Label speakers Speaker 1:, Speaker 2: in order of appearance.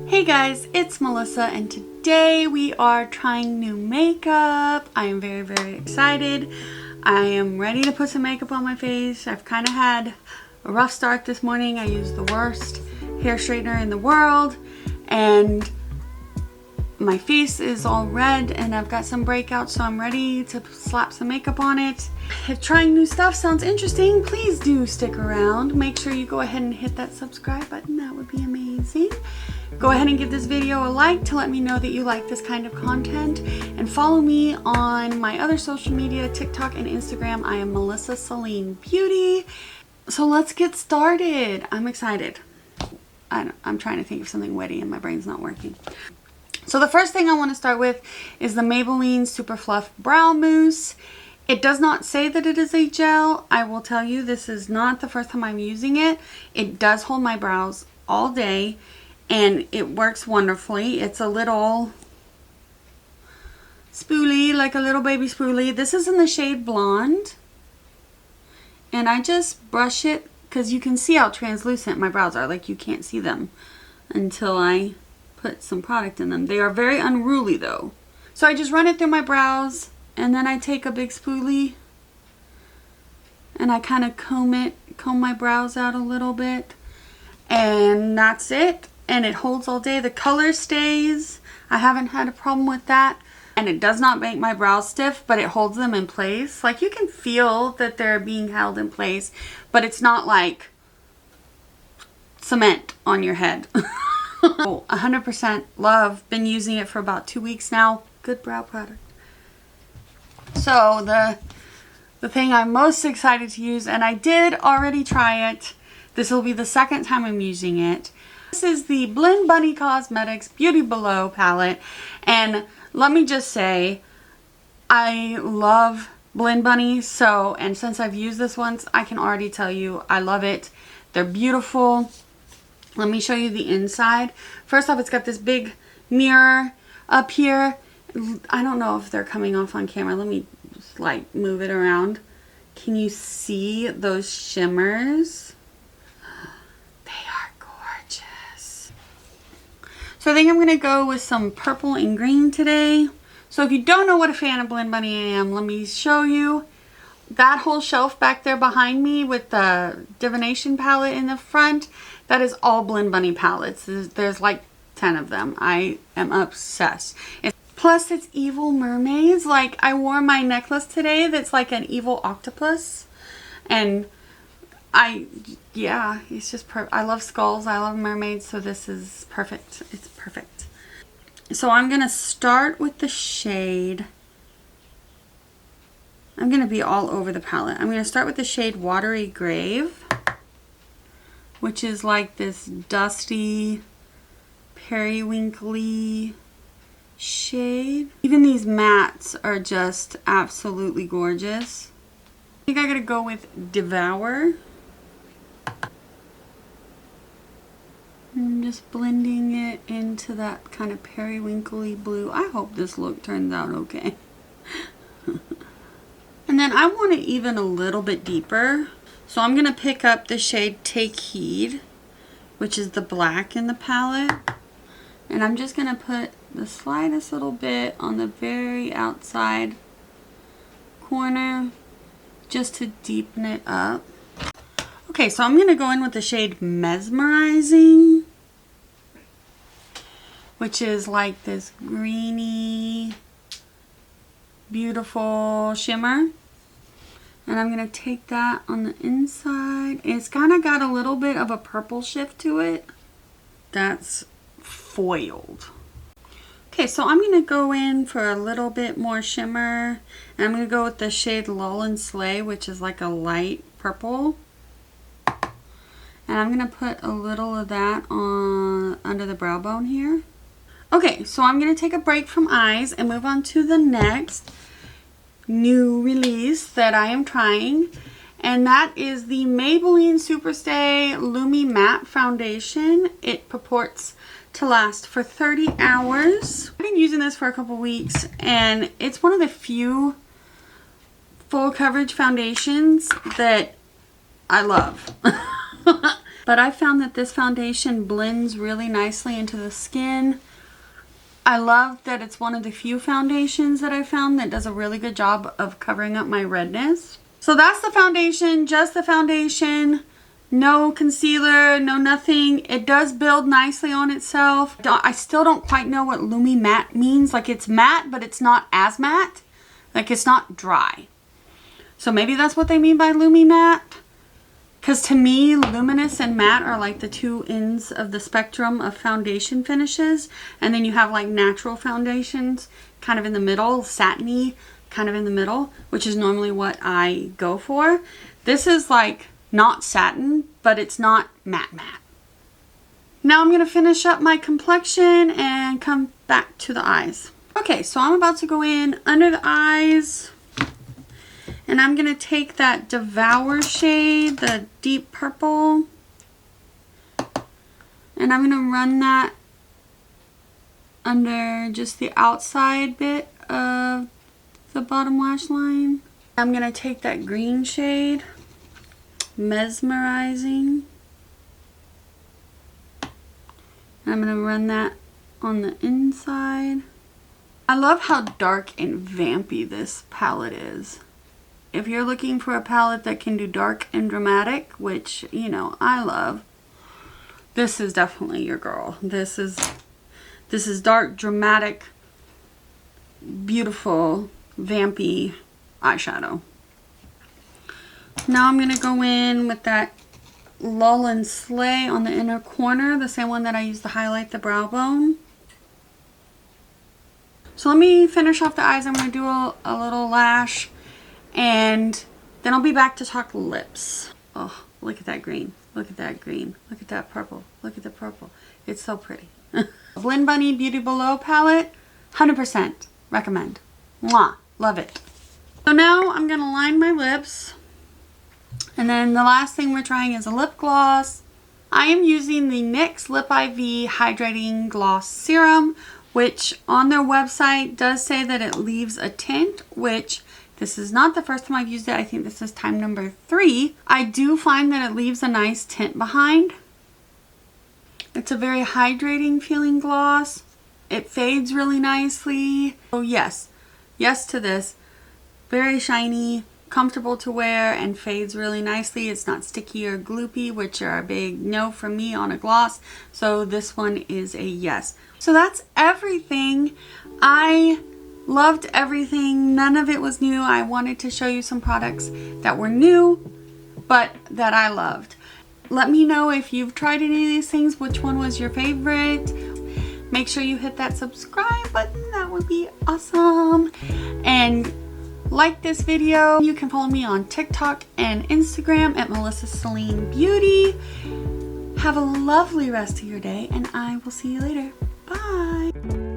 Speaker 1: Hey guys, it's Melissa and today we are trying new makeup. I am very excited. I am ready to put some makeup on my face. I've kind of had a rough start this morning. I used the worst hair straightener in the world and my face is all red and I've got some breakouts, so I'm ready to slap some makeup on it. If trying new stuff sounds interesting, please do stick around. Make sure you go ahead and hit that subscribe button. That would be amazing. Go ahead and give this video a like to let me know that you like this kind of content, and follow me on my other social media, TikTok and Instagram. I am Melissa Celine Beauty. So let's get started. I'm excited. I'm trying to think of something witty and my brain's not working. So the first thing I want to start with is the Maybelline Super Fluff Brow Mousse. It does not say that it is a gel. I will tell you, this is not the first time I'm using it. It does hold my brows all day and it works wonderfully. It's a little spoolie, like a little baby spoolie. This is in the shade Blonde. And I just brush it because you can see how translucent my brows are. Like, you can't see them until I put some product in them. They are very unruly though. So I just run it through my brows and then I take a big spoolie and I kind of comb my brows out a little bit, and that's it. And it holds all day. The color stays. I haven't had a problem with that. And it does not make my brows stiff, but it holds them in place. Like, you can feel that they're being held in place, but it's not like cement on your head. 100% love. Been using it for about 2 weeks now. Good brow product. So the thing I'm most excited to use, and I did already try it. This will be the second time I'm using it. This is the Blend Bunny Cosmetics Beauty Below palette. And let me just say, I love Blend Bunny. And since I've used this once, I can already tell you I love it. They're beautiful. Let me show you the inside. First off, it's got this big mirror up here. I don't know if they're coming off on camera. Let me just, like, move it around. Can you see those shimmers? They are gorgeous. So I think I'm going to go with some purple and green today. So if you don't know what a fan of Blend Bunny I am, let me show you. That whole shelf back there behind me with the Divination palette in the front, that is all Blend Bunny palettes. There's like 10 of them. I am obsessed. Plus it's evil mermaids. Like, I wore my necklace today that's like an evil octopus. And yeah, it's just perfect. I love skulls. I love mermaids. So this is perfect. It's perfect. So I'm going to start with the shade. I'm going to be all over the palette. I'm going to start with the shade Watery Grave, which is like this dusty, periwinkly shade. Even these mattes are just absolutely gorgeous. I think I gotta go with Devour. I'm just blending it into that kind of periwinkly blue. I hope this look turns out okay. And then I want it even a little bit deeper. So I'm going to pick up the shade Take Heed, which is the black in the palette. And I'm just going to put the slightest little bit on the very outside corner just to deepen it up. Okay, so I'm going to go in with the shade Mesmerizing, which is like this greeny, beautiful shimmer. And I'm going to take that on the inside. It's kind of got a little bit of a purple shift to it. That's foiled. Okay, so I'm going to go in for a little bit more shimmer. And I'm going to go with the shade Lull and Slay, which is like a light purple. And I'm going to put a little of that on under the brow bone here. Okay, so I'm going to take a break from eyes and move on to the next new release that I am trying, and that is the Maybelline Superstay lumi-matte foundation. It purports to last for 30 hours. I've been using this for a couple weeks and it's one of the few full coverage foundations that I love. But I found that this foundation blends really nicely into the skin. I love that it's one of the few foundations that I found that does a really good job of covering up my redness. So that's the foundation, just the foundation. No concealer, no nothing. It does build nicely on itself. I still don't quite know what lumi-matte means. Like, it's matte, but it's not as matte. Like, it's not dry. So maybe that's what they mean by lumi-matte. Because to me, luminous and matte are like the two ends of the spectrum of foundation finishes. And then you have like natural foundations kind of in the middle, satiny kind of in the middle, which is normally what I go for. This is like not satin, but it's not matte matte. Now I'm going to finish up my complexion and come back to the eyes. Okay, so I'm about to go in under the eyes. And I'm going to take that Devour shade, the deep purple, and I'm going to run that under just the outside bit of the bottom lash line. I'm going to take that green shade, Mesmerizing, and I'm going to run that on the inside. I love how dark and vampy this palette is. If you're looking for a palette that can do dark and dramatic, which, you know, I love, this is definitely your girl. This is dark, dramatic, beautiful, vampy eyeshadow. Now I'm going to go in with that Lull and Slay on the inner corner, the same one that I used to highlight the brow bone. So let me finish off the eyes. I'm going to do a little lash. And then I'll be back to talk lips. Oh, look at that green. Look at that green. Look at that purple. Look at the purple. It's so pretty. Blend Bunny Beauty Below palette. 100% recommend. Mwah. Love it. So now I'm going to line my lips. And then the last thing we're trying is a lip gloss. I am using the NYX Lip IV Hydrating Gloss Serum, which on their website does say that it leaves a tint, which this is not the first time I've used it. I think this is time number 3. I do find that it leaves a nice tint behind. It's a very hydrating feeling gloss. It fades really nicely. Oh yes, yes to this. Very shiny, comfortable to wear, and fades really nicely. It's not sticky or gloopy, which are a big no from me on a gloss. So this one is a yes. So that's everything. I loved everything. None of it was new. I wanted to show you some products that were new, but that I loved. Let me know if you've tried any of these things, which one was your favorite. Make sure you hit that subscribe button. That would be awesome. And like this video. You can follow me on TikTok and Instagram at Melissa Celine Beauty. Have a lovely rest of your day, and I will see you later. Bye.